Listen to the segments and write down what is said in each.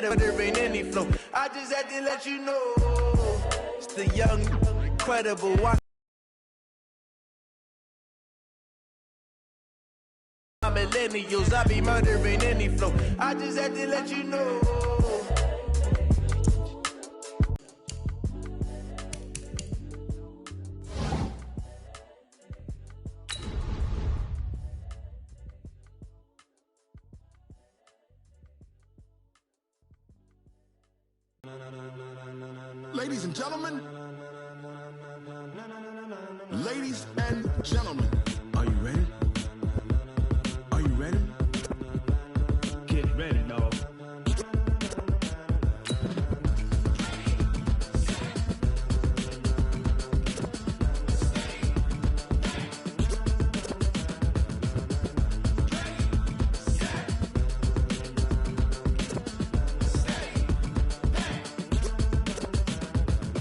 There ain't any flow. I just had to let you know it's the young, incredible. Millennials, I be murdering any flow. I just had to let you know. Ladies and gentlemen, ladies and gentlemen, are you ready? Are you ready? Get ready, dog.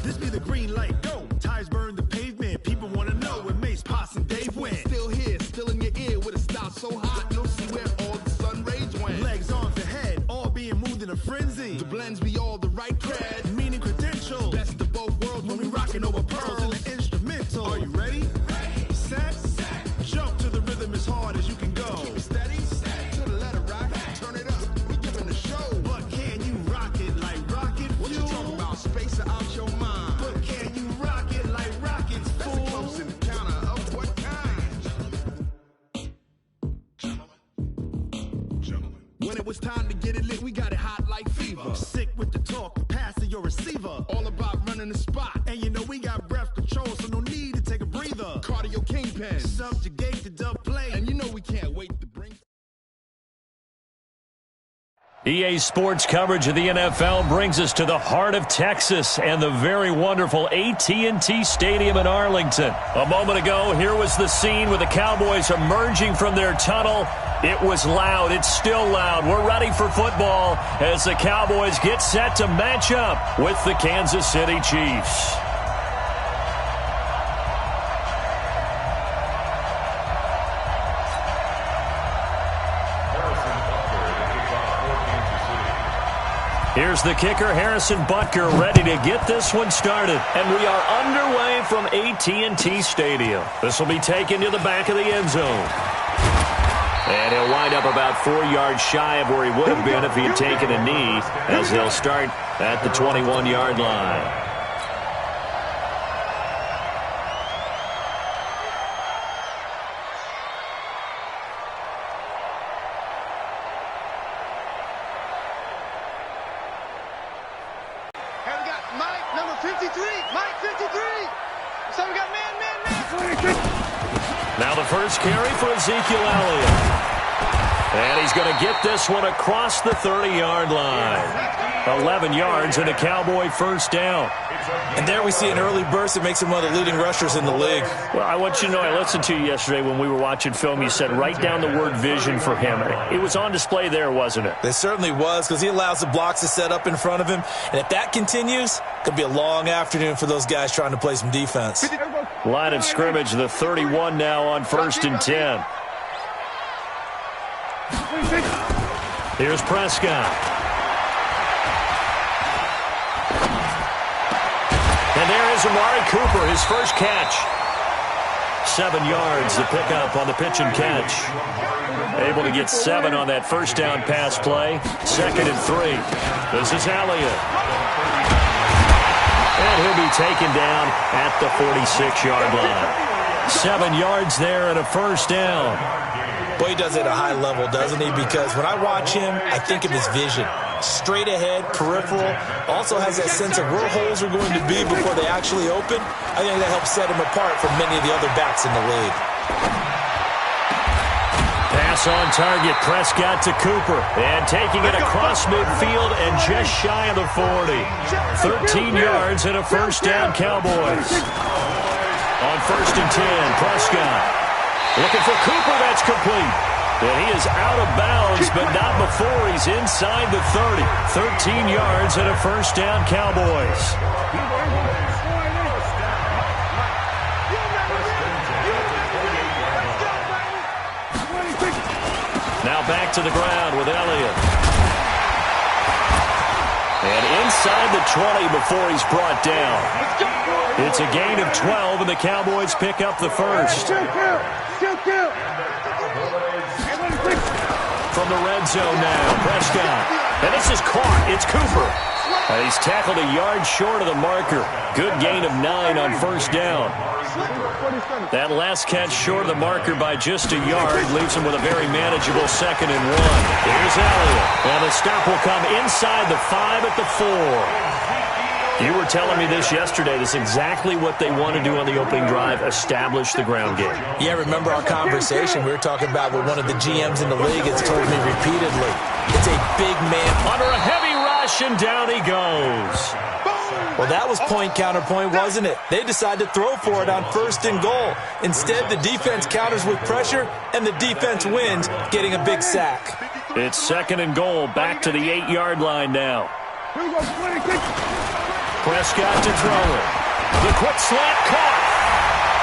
This be the green light, go. Tires burn the pavement. People wanna know where Mace, Potts, and Dave went. Still here, still in your ear with a style so hot, you'll see where all the sun rays went. Legs on the head, all being moved in a frenzy. The blends be all the right cred, meaning credentials. Best of both worlds when we rockin' over pearls in the instrumental. Are you ready? Ready. Set. Jump to the rhythm as hard as you can go. Keep it steady. To the letter right. Turn it up. We giving the show. But can you rock it like rocket fuel? What you talking about? Space out your mind. But can you rock it like rockets, fool? That's a close encounter of what kind? Gentlemen. When it was time to get it lit, we got it hot like fever. Sick with the talk, pass to your receiver. All about running the spot. And you know we got breath control, so no need to take a breather. Cardio kingpin, subjugate the dub play. And you know we can't wait to bring... EA Sports coverage of the NFL brings us to the heart of Texas and the very wonderful AT&T Stadium in Arlington. A moment ago, here was the scene with the Cowboys emerging from their tunnel. It was loud. It's still loud. We're ready for football as the Cowboys get set to match up with the Kansas City Chiefs. Here's the kicker, Harrison Butker, ready to get this one started. And we are underway from AT&T Stadium. This will be taken to the back of the end zone. And he'll wind up about 4 yards shy of where he would have been if he had taken a knee, as they'll start at the 21-yard line. Now the first carry for Ezekiel Elliott. And he's going to get this one across the 30-yard line. 11 yards and a Cowboy first down. And there we see an early burst that makes him one of the leading rushers in the league. Well, I want you to know, I listened to you yesterday when we were watching film. You said write down the word vision for him. It was on display there, wasn't it? It certainly was, because he allows the blocks to set up in front of him. And if that continues, it could be a long afternoon for those guys trying to play some defense. Line of scrimmage, the 31 now on 1st and 10. Here's Prescott. And there is Amari Cooper, his first catch. 7 yards to pick up on the pitch and catch. Able to get 7 on that first down pass play. 2nd and 3. This is Elliott. And he'll be taken down at the 46-yard line. 7 yards there and a first down. Boy, he does it at a high level, doesn't he? Because when I watch him, I think of his vision. Straight ahead, peripheral. Also has that sense of where holes are going to be before they actually open. I think that helps set him apart from many of the other backs in the league. Pass on target, Prescott to Cooper. And taking it across midfield and just shy of the 40. 13 yards and a first down, Cowboys. On 1st and 10, Prescott. Looking for Cooper, that's complete. And he is out of bounds, but not before he's inside the 30. 13 yards and a first down, Cowboys. Now back to the ground with Elliott. And inside the 20 before he's brought down. It's a gain of 12, and the Cowboys pick up the first. From the red zone now, Prescott. And this is caught. It's Cooper. And he's tackled a yard short of the marker. Good gain of 9 on first down. That last catch short of the marker by just a yard leaves him with a very manageable 2nd and 1. Here's Elliott. And the stop will come inside the 5 at the 4. You were telling me this yesterday. This is exactly what they want to do on the opening drive, establish the ground game. Yeah, remember our conversation. We were talking about what one of the GMs in the league has told me repeatedly. It's a big man. Under a heavy rush, and down he goes. Well, that was point counterpoint, wasn't it? They decided to throw for it on 1st and goal. Instead, the defense counters with pressure, and the defense wins, getting a big sack. It's 2nd and goal, back to the 8-yard line now. Prescott to throw it. The quick slant caught.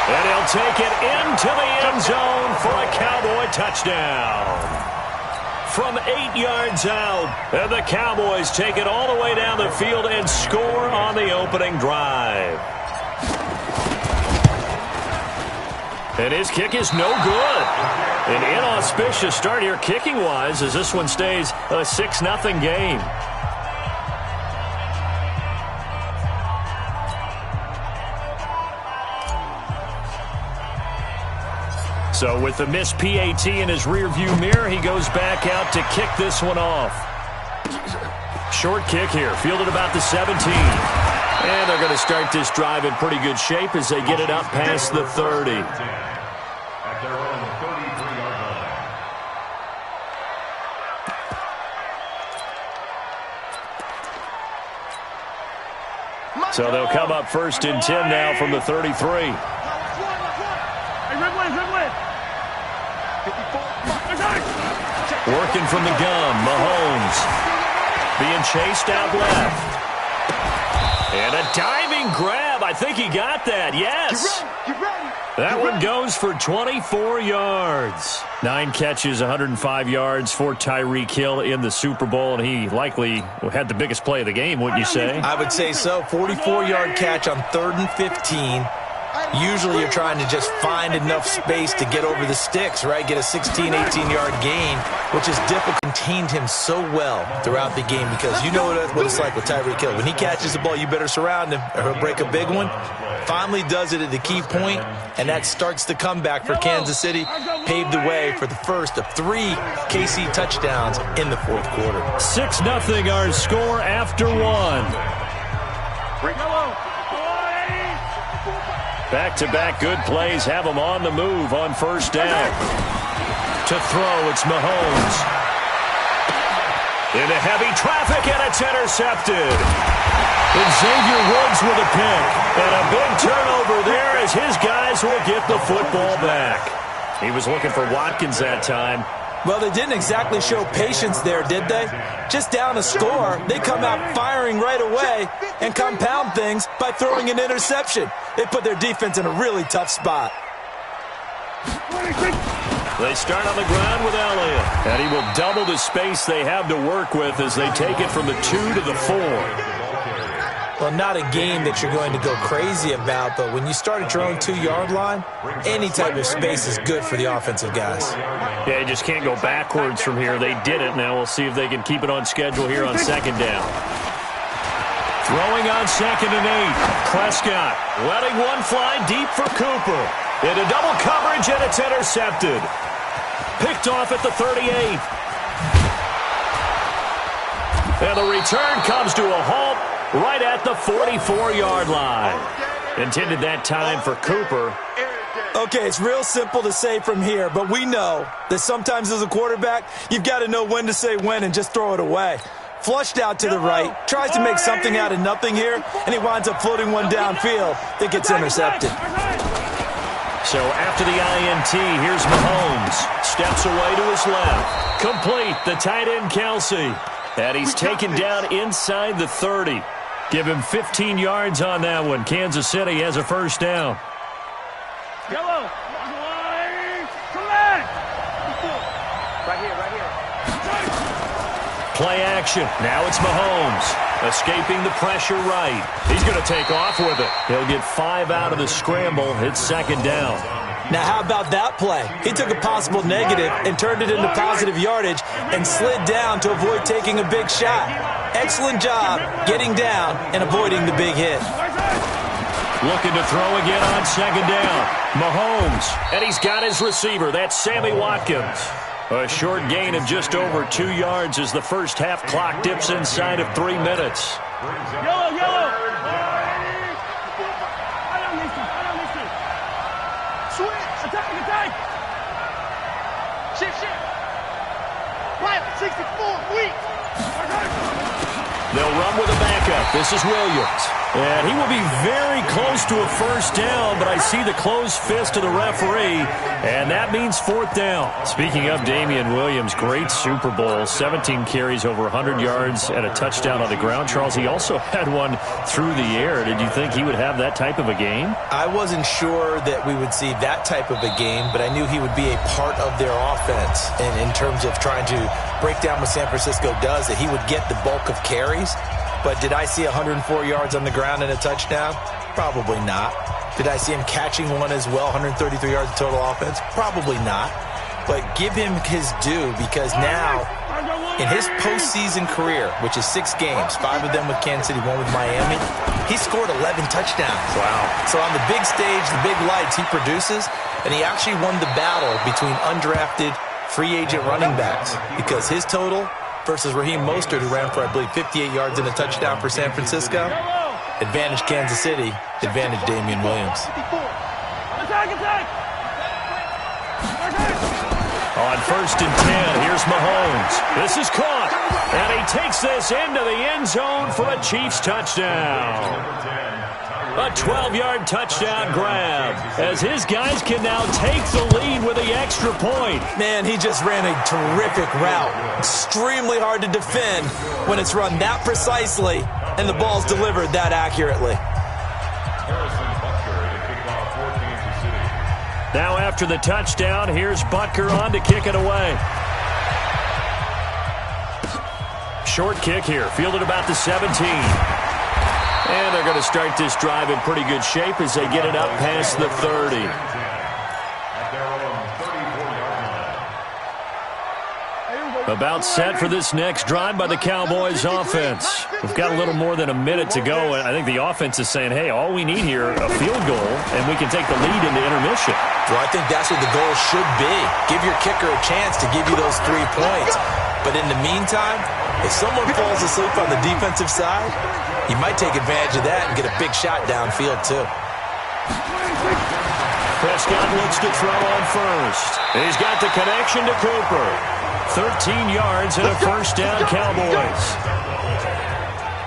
And he'll take it into the end zone for a Cowboy touchdown. From 8 yards out, and the Cowboys take it all the way down the field and score on the opening drive. And his kick is no good. An inauspicious start here kicking-wise as this one stays a 6-0 game. So with the missed PAT in his rearview mirror, he goes back out to kick this one off. Short kick here, fielded about the 17. And they're going to start this drive in pretty good shape as they get it up past the 30. So they'll come up 1st and 10 now from the 33. Working from the gun, Mahomes. Being chased out left. And a diving grab. I think he got that. Yes. That one goes for 24 yards. 9 catches, 105 yards for Tyreek Hill in the Super Bowl, and he likely had the biggest play of the game, wouldn't you say? I would say so. 44-yard catch on 3rd and 15. Usually you're trying to just find enough space to get over the sticks, right? Get a 16, 18-yard gain, which is difficult. Contained him so well throughout the game because you know what it's like with Tyreek Hill. When he catches the ball, you better surround him or he'll break a big one. Finally does it at the key point, and that starts the comeback for Kansas City. Paved the way for the first of 3 KC touchdowns in the 4th quarter. 6-0 our score after 1. Back-to-back good plays have them on the move on 1st down. To throw, it's Mahomes. Into heavy traffic, and it's intercepted. And Xavier Woods with a pick. And a big turnover there as his guys will get the football back. He was looking for Watkins that time. Well, they didn't exactly show patience there, did they? Just down a score, they come out firing right away and compound things by throwing an interception. It put their defense in a really tough spot. They start on the ground with Elliott. And he will double the space they have to work with as they take it from the 2 to the 4. Well, not a game that you're going to go crazy about, but when you start at your own 2-yard line, any type of space is good for the offensive guys. Yeah, you just can't go backwards from here. They did it. Now we'll see if they can keep it on schedule here on 2nd down. Throwing on 2nd and 8. Prescott letting one fly deep for Cooper. Into double coverage, and it's intercepted. Picked off at the 38. And the return comes to a halt right at the 44-yard line. Intended that time for Cooper. Okay, it's real simple to say from here, but we know that sometimes as a quarterback, you've got to know when to say when and just throw it away. Flushed out to the right, tries to make something out of nothing here, and he winds up floating one downfield that gets intercepted. So after the INT, here's Mahomes. Steps away to his left. Complete, the tight end Kelsey. And he's taken down inside the 30. Give him 15 yards on that one. Kansas City has a 1st down. Yellow. Collect. Right here. Play action. Now it's Mahomes. Escaping the pressure right. He's going to take off with it. He'll get 5 out of the scramble. It's second down. Now, how about that play? He took a possible negative and turned it into positive yardage and slid down to avoid taking a big shot. Excellent job getting down and avoiding the big hit. Looking to throw again on second down. Mahomes, and he's got his receiver. That's Sammy Watkins. A short gain of just over 2 yards as the first half clock dips inside of 3 minutes. Yellow, yellow. Switch. Attack. Shift. Right, 64, weak. They'll run with a backup. This is Williams. And he will be very close to a first down, but I see the closed fist of the referee, and that means fourth down. Speaking of Damian Williams, great Super Bowl, 17 carries, over 100 yards, and a touchdown on the ground. Charles, he also had one through the air. Did you think he would have that type of a game? I wasn't sure that we would see that type of a game, but I knew he would be a part of their offense in terms of trying to break down what San Francisco does, that he would get the bulk of carries. But did I see 104 yards on the ground and a touchdown? Probably not. Did I see him catching one as well, 133 yards of total offense? Probably not. But give him his due, because now, in his postseason career, which is 6 games, 5 of them with Kansas City, 1 with Miami, he scored 11 touchdowns. Wow. So on the big stage, the big lights, he produces, and he actually won the battle between undrafted free agent running backs, because his total versus Raheem Mostert, who ran for, I believe, 58 yards and a touchdown for San Francisco. Advantage Kansas City, advantage Damian Williams. Attack. On first and 10, here's Mahomes. This is caught, and he takes this into the end zone for a Chiefs touchdown. A 12-yard touchdown grab, as his guys can now take the lead with the extra point. Man, he just ran a terrific route. Extremely hard to defend when it's run that precisely and the ball's delivered that accurately. Now after the touchdown, here's Butker on to kick it away. Short kick here, fielded about the 17. And they're going to start this drive in pretty good shape as they get it up past the 30. About set for this next drive by the Cowboys offense. We've got a little more than a minute to go, and I think the offense is saying, hey, all we need here, a field goal, and we can take the lead into intermission. Well, I think that's what the goal should be. Give your kicker a chance to give you those 3 points. But in the meantime, if someone falls asleep on the defensive side, you might take advantage of that and get a big shot downfield, too. Prescott looks to throw on first. He's got the connection to Cooper. 13 yards and a first down, Cowboys.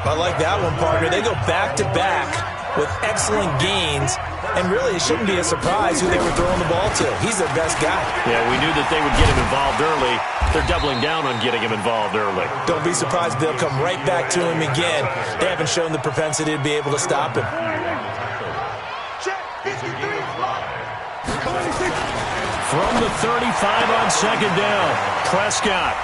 I like that one, partner. They go back-to-back with excellent gains, and really it shouldn't be a surprise who they were throwing the ball to. He's their best guy. Yeah, we knew that they would get him involved early. They're doubling down on getting him involved early. Don't be surprised they'll come right back to him again. They haven't shown the propensity to be able to stop him. From the 35 on second down, Prescott.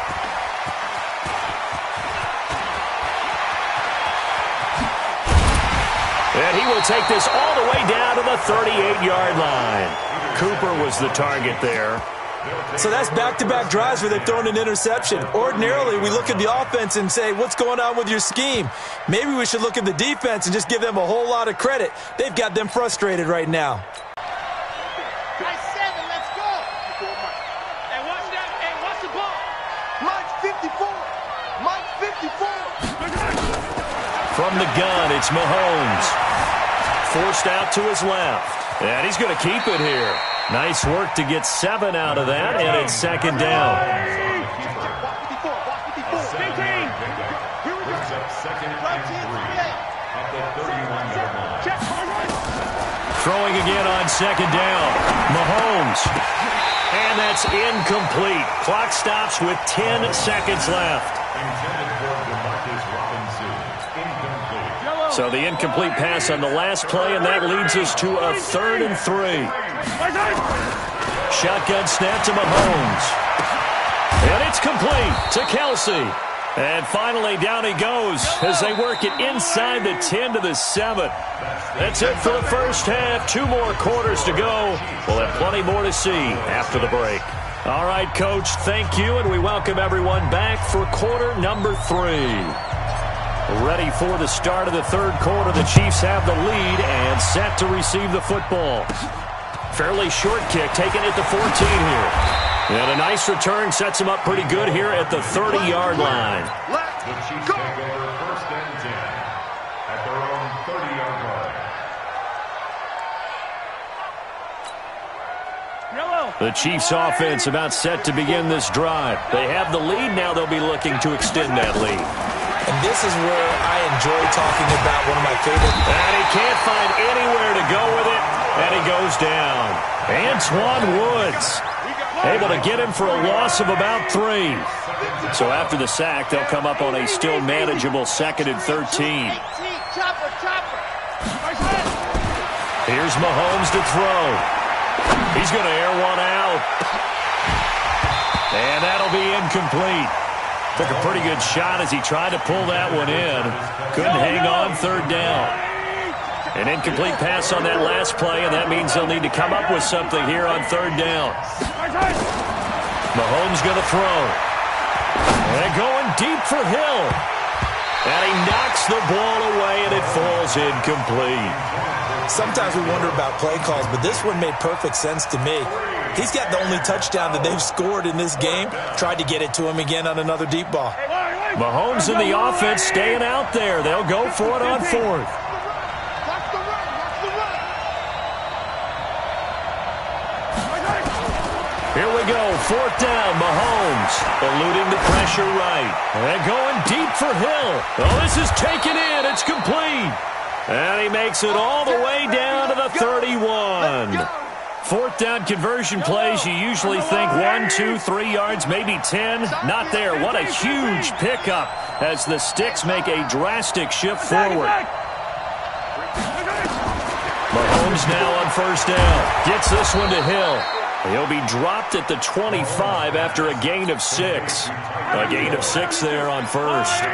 And he will take this all the way down to the 38-yard line. Cooper was the target there. So that's back-to-back drives where they've thrown an interception. Ordinarily, we look at the offense and say, what's going on with your scheme? Maybe we should look at the defense and just give them a whole lot of credit. They've got them frustrated right now. From the gun, it's Mahomes. Forced out to his left. And he's going to keep it here. Nice work to get 7 out of that, and it's second down. Throwing again on second down. Mahomes. And that's incomplete. Clock stops with 10 seconds left. So the incomplete pass on the last play, and that leads us to a 3rd and 3. Shotgun snap to Mahomes. And it's complete to Kelsey. And finally, down he goes as they work it inside the 10 to the 7. That's it for the first half. 2 more quarters to go. We'll have plenty more to see after the break. All right, Coach, thank you, and we welcome everyone back for quarter number 3. Ready for the start of the third quarter. The Chiefs have the lead and set to receive the football. Fairly short kick, taking it to 14 here. And a nice return sets him up pretty good here at the 30-yard line. The Chiefs take over first and 10 at their own 30-yard line. The Chiefs offense about set to begin this drive. They have the lead. Now they'll be looking to extend that lead. And this is where I enjoy talking about one of my favorite. And he can't find anywhere to go with it. And he goes down. Antoine Woods able to get him for a loss of about 3. So after the sack, they'll come up on a still manageable 2nd and 13. Here's Mahomes to throw. He's going to air one out. And that'll be incomplete. Took a pretty good shot as he tried to pull that one in. Couldn't hang on 3rd down. An incomplete pass on that last play, and that means they'll need to come up with something here on 3rd down. Mahomes going to throw. And going deep for Hill. And he knocks the ball away, and it falls incomplete. Sometimes we wonder about play calls, but this one made perfect sense to me. He's got the only touchdown that they've scored in this game. Tried to get it to him again on another deep ball. Mahomes and the offense staying out there. They'll go for it on 4th. Here we go, 4th down, Mahomes, eluding the pressure right. And going deep for Hill. Oh, this is taken in, it's complete. And he makes it all the way down to the 31. 4th down conversion plays, you usually think 1, 2, 3 yards, maybe 10. Not there. What a huge pickup as the Sticks make a drastic shift forward. Mahomes now on 1st down. Gets this one to Hill. He'll be dropped at the 25 after a gain of 6. A gain of 6 there on 1st.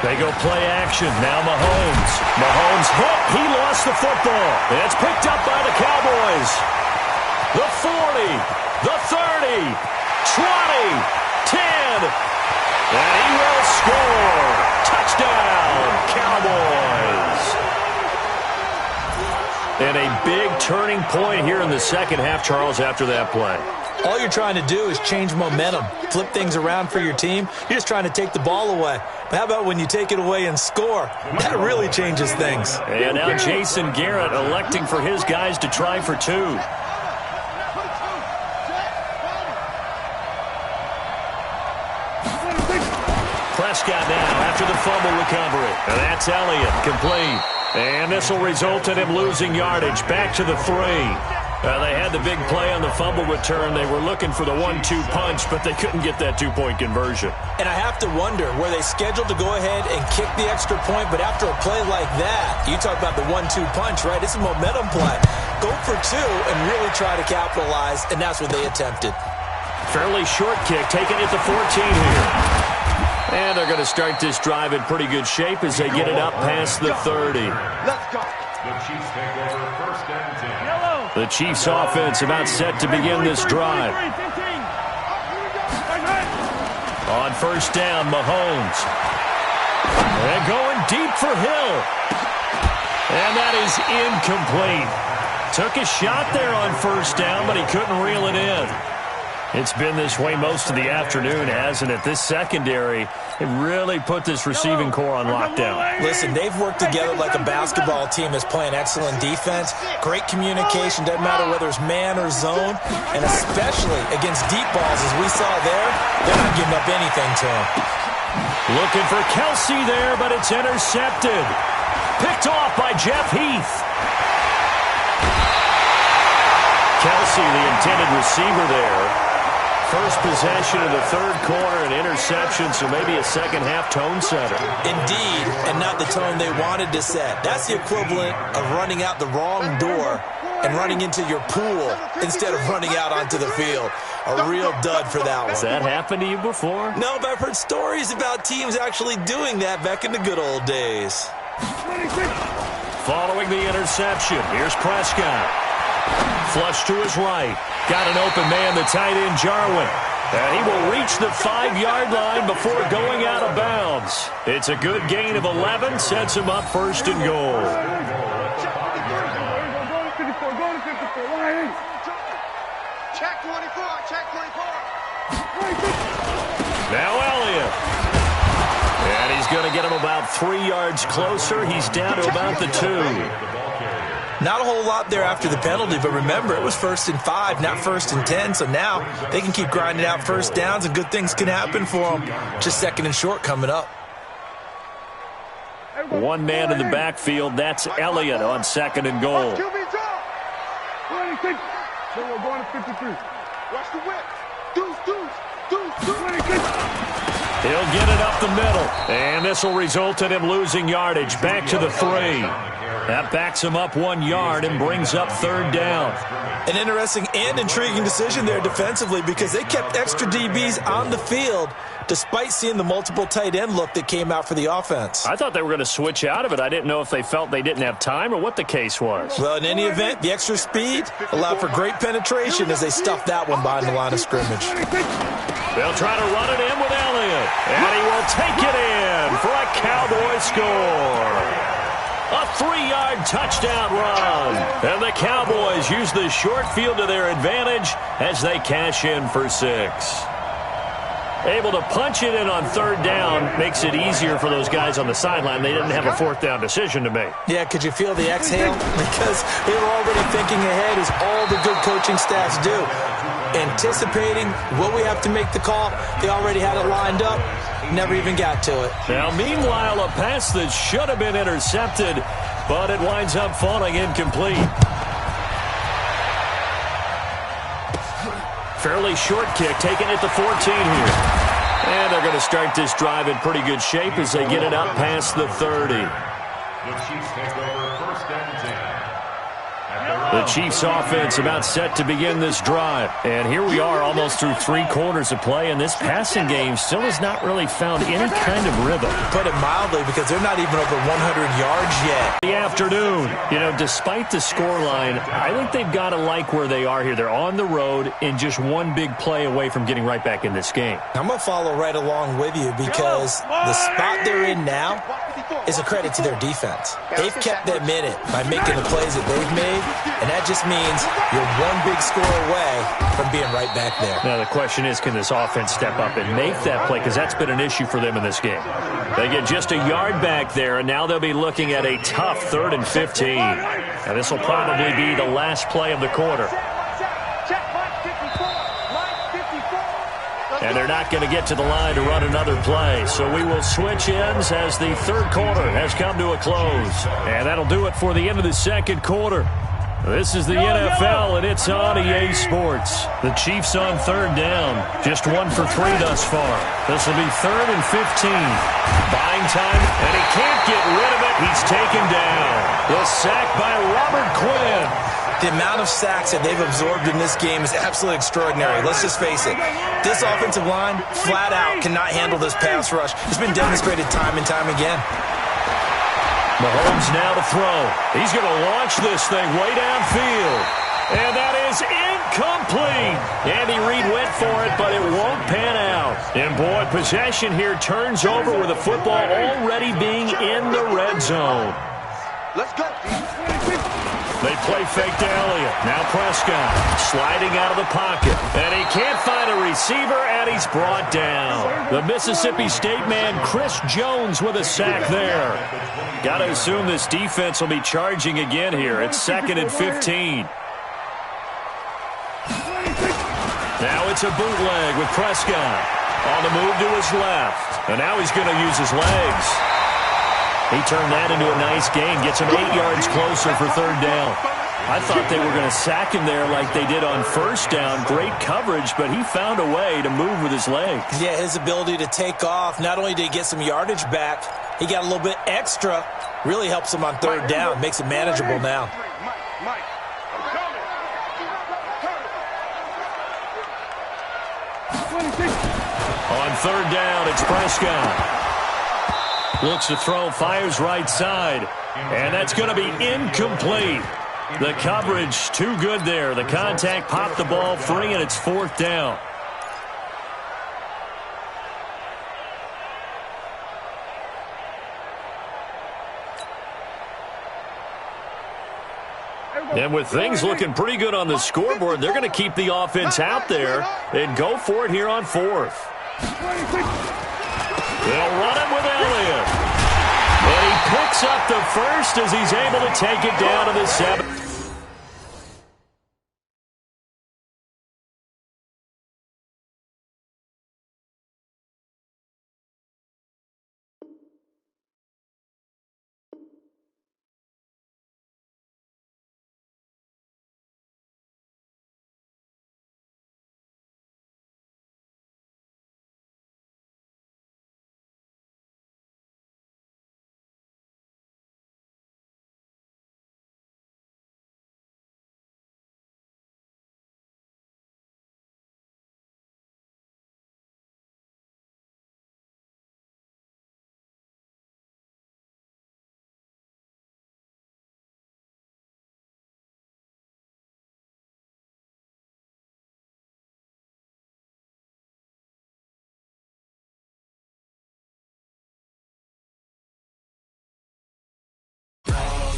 They go play action. Now Mahomes. Mahomes hit. He lost the football. It's picked up by the Cowboys. The 40. The 30. 20. 10. And he will score. Touchdown, Cowboys. And a big turning point here in the second half, Charles, after that play. All you're trying to do is change momentum, flip things around for your team. You're just trying to take the ball away. But how about when you take it away and score? That really changes things. And now Jason Garrett electing for his guys to try for 2. Prescott now after the fumble recovery. And that's Elliott, complete. And this will result in him losing yardage. Back to the 3. They had the big play on the fumble return. They were looking for the 1-2 punch, but they couldn't get that 2-point conversion. And I have to wonder, were they scheduled to go ahead and kick the extra point, but after a play like that, you talk about the 1-2 punch, right? It's a momentum play. Go for 2 and really try to capitalize, and that's what they attempted. Fairly short kick, taking it to 14 here. And they're going to start this drive in pretty good shape as they get it up past the 30. Let's go. The Chiefs take over first and 10. The Chiefs offense about set to begin this drive. On 1st down, Mahomes. And going deep for Hill. And that is incomplete. Took a shot there on 1st down, but he couldn't reel it in. It's been this way most of the afternoon, hasn't it? This secondary, it really put this receiving core on lockdown. Listen, they've worked together like a basketball team that's playing excellent defense. Great communication, doesn't matter whether it's man or zone. And especially against deep balls, as we saw there, they're not giving up anything to him. Looking for Kelsey there, but it's intercepted. Picked off by Jeff Heath. Kelsey, the intended receiver there. First possession of the third quarter, an interception, so maybe a second-half tone setter. Indeed, and not the tone they wanted to set. That's the equivalent of running out the wrong door and running into your pool instead of running out onto the field. A real dud for that one. Has that happened to you before? No, but I've heard stories about teams actually doing that back in the good old days. Following the interception, here's Prescott. Flush to his right. Got an open man, the tight end, Jarwin. And he will reach the 5-yard line before going out of bounds. It's a good gain of 11, sets him up first and goal. Check 24, check 24. Now Elliott. And he's going to get him about 3 yards closer. He's down to about the 2. Not a whole lot there after the penalty, but remember, it was 1st and 5, not 1st and 10, so now they can keep grinding out first downs and good things can happen for them. Just 2nd and short coming up. One man in the backfield, that's Elliott on 2nd and goal. We're going to 53. Watch the whip. Deuce. He'll get it up the middle, and this will result in him losing yardage back to the 3. That backs him up 1 yard and brings up 3rd down. An interesting and intriguing decision there defensively because they kept extra DBs on the field despite seeing the multiple tight end look that came out for the offense. I thought they were going to switch out of it. I didn't know if they felt they didn't have time or what the case was. Well, in any event, the extra speed allowed for great penetration as they stuffed that one behind the line of scrimmage. They'll try to run it in with Elliott, and he will take it in for a Cowboy score. A 3-yard touchdown run. And the Cowboys use the short field to their advantage as they cash in for 6. Able to punch it in on 3rd down makes it easier for those guys on the sideline. They didn't have a 4th down decision to make. Yeah, could you feel the exhale? Because they were already thinking ahead as all the good coaching staffs do. Anticipating what we have to make the call. They already had it lined up. Never even got to it. Now, meanwhile, a pass that should have been intercepted, but it winds up falling incomplete. Fairly short kick, taken at the 14 here. And they're going to start this drive in pretty good shape as they get it up past the 30. The Chiefs offense about set to begin this drive. And here we are almost through 3 quarters of play, and this passing game still has not really found any kind of rhythm. Put it mildly, because they're not even over 100 yards yet. The afternoon, despite the scoreline, I think they've got to like where they are here. They're on the road and just one big play away from getting right back in this game. I'm going to follow right along with you because the spot they're in now is a credit to their defense. They've kept them in it by making the plays that they've made, and that just means you're one big score away from being right back there. Now the question is, can this offense step up and make that play? Because that's been an issue for them in this game. They get just a yard back there, and now they'll be looking at a tough 3rd and 15. And this will probably be the last play of the quarter. And they're not going to get to the line to run another play. So we will switch ends as the 3rd quarter has come to a close. And that'll do it for the end of the 2nd quarter. This is the NFL, and it's on EA Sports. The Chiefs on 3rd down. Just 1 for 3 thus far. This will be 3rd and 15. Buying time, and he can't get rid of it. He's taken down. The sack by Robert Quinn. The amount of sacks that they've absorbed in this game is absolutely extraordinary. Let's just face it. This offensive line, flat out, cannot handle this pass rush. It's been demonstrated time and time again. Mahomes now to throw. He's going to launch this thing way downfield. And that is incomplete. Andy Reid went for it, but it won't pan out. And, boy, possession here turns over with the football already being in the red zone. Let's go. They play fake to Elliott. Now Prescott sliding out of the pocket. And he can't find a receiver, and he's brought down. The Mississippi State man, Chris Jones, with a sack there. Got to assume this defense will be charging again here. It's 2nd and 15. Now it's a bootleg with Prescott. On the move to his left. And now he's going to use his legs. He turned that into a nice gain. Gets him 8 yards closer for 3rd down. I thought they were going to sack him there like they did on 1st down. Great coverage, but he found a way to move with his legs. Yeah, his ability to take off. Not only did he get some yardage back, he got a little bit extra. Really helps him on 3rd down. Makes it manageable now. Mike. third down. It's Prescott. Looks to throw, fires right side. And that's going to be incomplete. The coverage too good there. The contact popped the ball free, and it's fourth down. And with things looking pretty good on the scoreboard, they're going to keep the offense out there and go for it here on fourth. They'll run it with Elliott. And he picks up the first as he's able to take it down to the 7.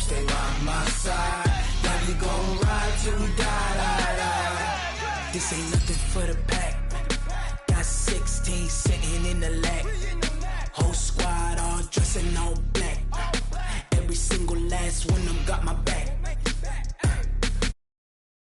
Stay by my side. Now we gon' ride till we die. This ain't nothing for the pack. Got 16 sitting in the lap. Whole squad all dressing all black. Every single last one of them got my back.